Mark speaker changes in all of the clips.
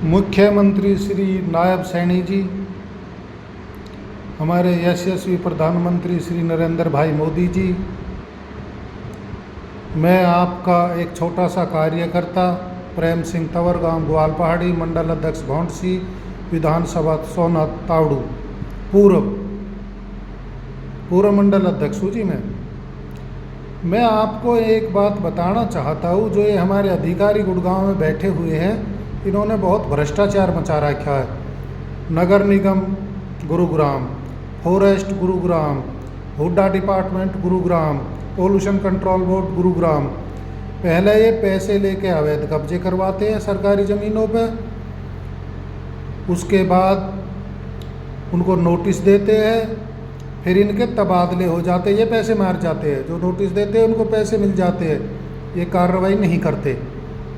Speaker 1: मुख्यमंत्री श्री नायब सैनी जी, हमारे यशस्वी प्रधानमंत्री श्री नरेंद्र भाई मोदी जी, मैं आपका एक छोटा सा कार्यकर्ता प्रेम सिंह तंवर, गांव ग्वाल पहाड़ी, मंडल अध्यक्ष भौंडसी, विधानसभा सोनहत तावड़ू, पूर्व मंडल अध्यक्ष हूँ जी। मैं आपको एक बात बताना चाहता हूँ, जो ये हमारे अधिकारी गुड़गांव में बैठे हुए हैं, इन्होंने बहुत भ्रष्टाचार मचा रखा है। नगर निगम Gurugram, forest Gurugram, HUDA department Gurugram, pollution control board Gurugram, पहले ये पैसे लेके अवैध कब्जे करवाते हैं सरकारी ज़मीनों पे, उसके बाद उनको नोटिस देते हैं, फिर इनके तबादले हो जाते हैं, ये पैसे मार जाते हैं, जो नोटिस देते हैं उनको पैसे मिल जाते हैं, ये कार्रवाई नहीं करते।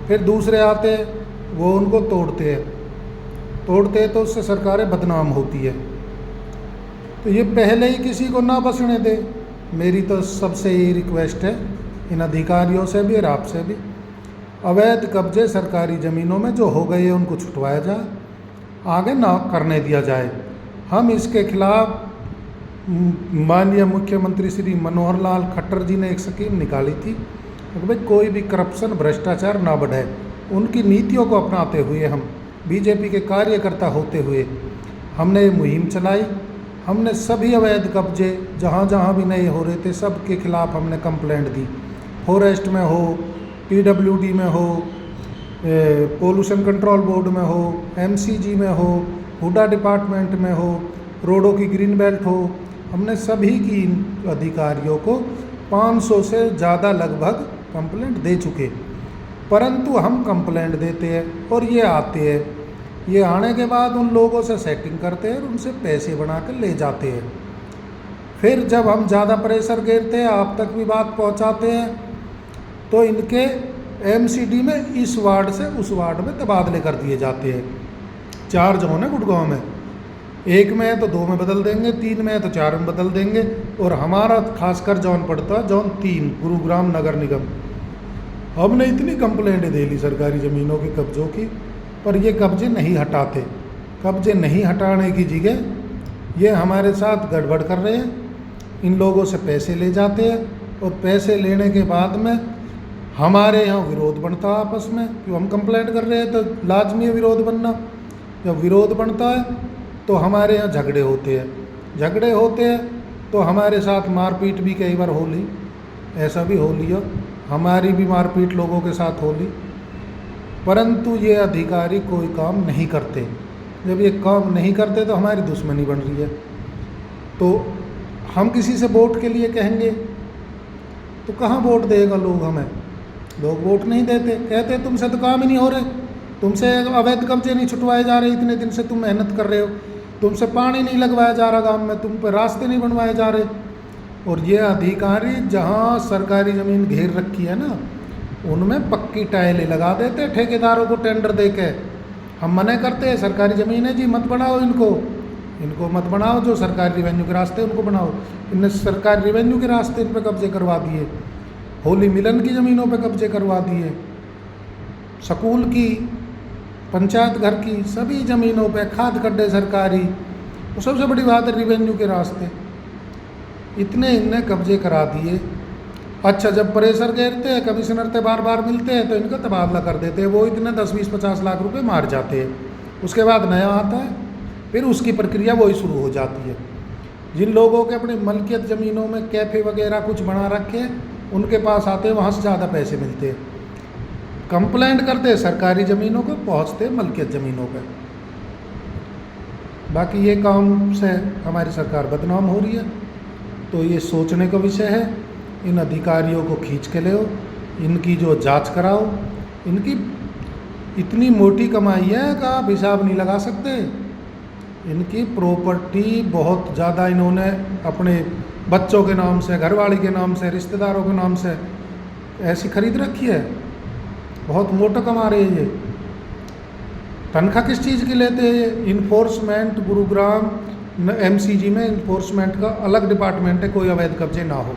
Speaker 1: फिर दूसरे आते हैं, वो उनको तोड़ते हैं तो उससे सरकारें बदनाम होती है। तो ये पहले ही किसी को ना बसने दे। मेरी तो सबसे यही रिक्वेस्ट है इन अधिकारियों से भी और आपसे भी, अवैध कब्जे सरकारी ज़मीनों में जो हो गए हैं उनको छुटवाया जाए, आगे ना करने दिया जाए। हम इसके खिलाफ माननीय मुख्यमंत्री श्री मनोहर लाल खट्टर जी ने एक स्कीम निकाली थी कि भाई कोई भी करप्शन भ्रष्टाचार ना बढ़े। उनकी नीतियों को अपनाते हुए हम बीजेपी के कार्यकर्ता होते हुए हमने ये मुहिम चलाई। हमने सभी अवैध कब्जे जहाँ जहाँ भी नहीं हो रहे थे सब के खिलाफ हमने कंप्लेंट दी। फॉरेस्ट में हो, पीडब्ल्यूडी में हो, पोल्यूशन कंट्रोल बोर्ड में हो, एमसीजी में हो, हुड्डा डिपार्टमेंट में हो, रोडों की ग्रीन बेल्ट हो, हमने सभी की अधिकारियों को 500 से ज़्यादा लगभग कंप्लेंट दे चुके। परंतु हम कंप्लेंट देते हैं और ये आते हैं, ये आने के बाद उन लोगों से सेटिंग करते हैं और उनसे पैसे बना कर ले जाते हैं। फिर जब हम ज़्यादा प्रेशर गिरते हैं, आप तक भी बात पहुंचाते हैं, तो इनके एमसीडी में इस वार्ड से उस वार्ड में तबादले कर दिए जाते हैं। 4 जोन है गुड़गांव में, 1 में है तो 2 में बदल देंगे, 3 में है तो 4 में बदल देंगे। और हमारा खासकर जोन पड़ता है जोन 3 गुरुग्राम नगर निगम। हमने इतनी कंप्लेंट दे ली सरकारी ज़मीनों के कब्जों की, पर ये कब्जे नहीं हटाते। कब्जे नहीं हटाने की जगह ये हमारे साथ गड़बड़ कर रहे हैं। इन लोगों से पैसे ले जाते हैं और पैसे लेने के बाद में हमारे यहाँ विरोध बनता है आपस में, क्यों हम कंप्लेंट कर रहे हैं तो लाजमी है विरोध बनना। जब विरोध बनता है तो हमारे यहाँ झगड़े होते हैं तो हमारे साथ मारपीट भी कई बार हो ली, ऐसा भी हो लिया, हमारी भी मारपीट लोगों के साथ हो ली। परंतु ये अधिकारी कोई काम नहीं करते। जब ये काम नहीं करते तो हमारी दुश्मनी बन रही है। तो हम किसी से वोट के लिए कहेंगे तो कहाँ वोट देगा लोग हमें? लोग वोट नहीं देते, कहते तुमसे तो काम ही नहीं हो रहे, तुमसे अवैध कब्जे नहीं छुटवाए जा रहे, इतने दिन से तुम मेहनत कर रहे हो, तुमसे पानी नहीं लगवाया जा रहा गाँव में, तुम पर रास्ते नहीं बनवाए जा रहे। और ये अधिकारी जहाँ सरकारी ज़मीन घेर रखी है ना, उनमें पक्की टाइलें लगा देते ठेकेदारों को टेंडर देके। हम मना करते हैं सरकारी ज़मीन है जी, मत बनाओ, इनको मत बनाओ, जो सरकारी रेवेन्यू के रास्ते उनको बनाओ। इनने सरकारी रेवेन्यू के रास्ते इन पर कब्जे करवा दिए, होली मिलन की ज़मीनों पे कब्जे करवा दिए, स्कूल की, पंचायत घर की सभी ज़मीनों पे खाद खड्डे सरकारी, और सबसे बड़ी बात है रेवेन्यू के रास्ते, इतने इनने कब्जे करा दिए। अच्छा, जब प्रेशर गिरते हैं, कमिश्नर से बार बार मिलते हैं तो इनका तबादला कर देते हैं, वो इतने 10-20-50 लाख रुपए मार जाते हैं। उसके बाद नया आता है, फिर उसकी प्रक्रिया वही शुरू हो जाती है। जिन लोगों के अपने मलकियत ज़मीनों में कैफ़े वगैरह कुछ बना रखे हैं, उनके पास आते हैं, वहाँ से ज़्यादा पैसे मिलते हैं। कंप्लेंट करते हैं सरकारी ज़मीनों को, पहुँचते मलकियत ज़मीनों पर। बाकी ये काम से हमारी सरकार बदनाम हो रही है, तो ये सोचने का विषय है। इन अधिकारियों को खींच के ले, इनकी जो जांच कराओ। इनकी इतनी मोटी कमाई है कि आप हिसाब नहीं लगा सकते। इनकी प्रॉपर्टी बहुत ज़्यादा इन्होंने अपने बच्चों के नाम से, घरवाली के नाम से, रिश्तेदारों के नाम से ऐसी खरीद रखी है। बहुत मोटा कमा रहे हैं ये। तनख्वाह किस चीज़ की लेते हैं? इन्फोर्समेंट गुरुग्राम एमसीजी में इन्फोर्समेंट का अलग डिपार्टमेंट है, कोई अवैध कब्जे ना हो।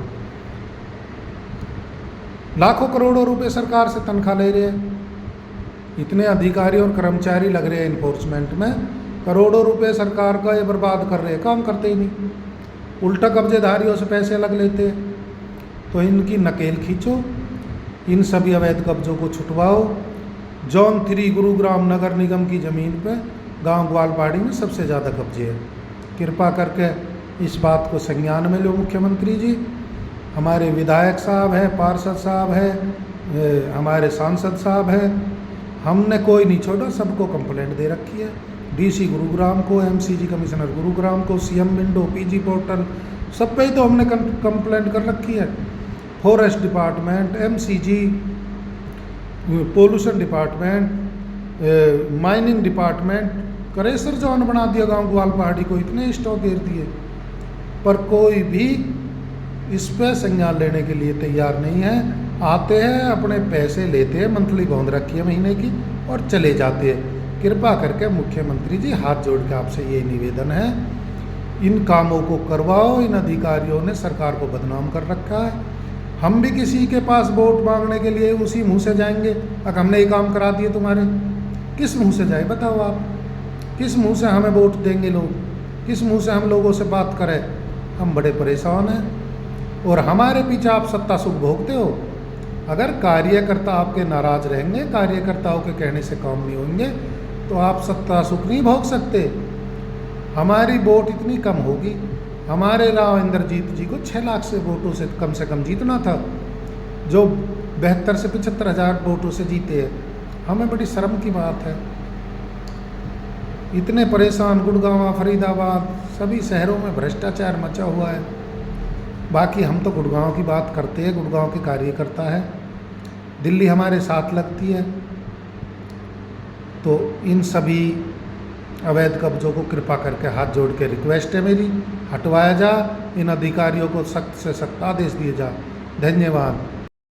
Speaker 1: लाखों करोड़ों रुपए सरकार से तनख्वाह ले रहे हैं। इतने अधिकारी और कर्मचारी लग रहे हैं इन्फोर्समेंट में, करोड़ों रुपए सरकार का ये बर्बाद कर रहे हैं, काम करते ही नहीं, उल्टा कब्जेदारियों से पैसे अलग लेते हैं। तो इनकी नकेल खींचो, इन सभी अवैध कब्जों को छुटवाओ। जोन 3 गुरुग्राम नगर निगम की ज़मीन पे गांव ग्वालपाड़ी में सबसे ज़्यादा कब्जे हैं। कृपा करके इस बात को संज्ञान में लो मुख्यमंत्री जी। हमारे विधायक साहब हैं, पार्षद साहब हैं, हमारे सांसद साहब हैं, हमने कोई नहीं छोड़ा, सबको कंप्लेंट दे रखी है। डीसी गुरुग्राम को, एमसीजी कमिश्नर गुरुग्राम को, सीएम विंडो, पीजी पोर्टल, सब पे ही तो हमने कंप्लेंट कर रखी है। Forest department, MCG, pollution department, mining department, Karesar zone बना दिया गांव ग्वालपाड़ी को, इतने स्टॉक घेर दिए, पर कोई भी इस पे संज्ञान लेने के लिए तैयार नहीं है। आते हैं, अपने पैसे लेते हैं, मंथली बांध रखी है महीने की, और चले जाते हैं। कृपा करके मुख्यमंत्री जी हाथ जोड़ के आपसे ये निवेदन है, इन कामों को करवाओ। इन अधिकारियों ने सरकार को बदनाम कर रखा है। हम भी किसी के पास वोट मांगने के लिए उसी मुंह से जाएंगे, अगर हमने ये काम करा दिए तुम्हारे, किस मुंह से जाए बताओ आप? किस मुंह से हमें वोट देंगे लोग? किस मुंह से हम लोगों से बात करें? हम बड़े परेशान हैं, और हमारे पीछे आप सत्ता सुख भोगते हो। अगर कार्यकर्ता आपके नाराज रहेंगे, कार्यकर्ताओं के कहने से काम नहीं होंगे, तो आप सत्ता सुख नहीं भोग सकते। हमारी वोट इतनी कम होगी, हमारे राव इंद्रजीत जी को 6 लाख से वोटों से कम जीतना था, जो 72 से 75 हज़ार वोटों से जीते हैं। हमें बड़ी शर्म की बात है। इतने परेशान, गुड़गांव, फरीदाबाद, सभी शहरों में भ्रष्टाचार मचा हुआ है। बाकी हम तो गुड़गांव की बात करते हैं, गुड़गांव के कार्यकर्ता है, दिल्ली हमारे साथ लगती है। तो इन सभी अवैध कब्जों को कृपा करके हाथ जोड़ के रिक्वेस्ट है मेरी, हटवाया जा। इन अधिकारियों को सख्त से सख्त आदेश दिए जा। धन्यवाद।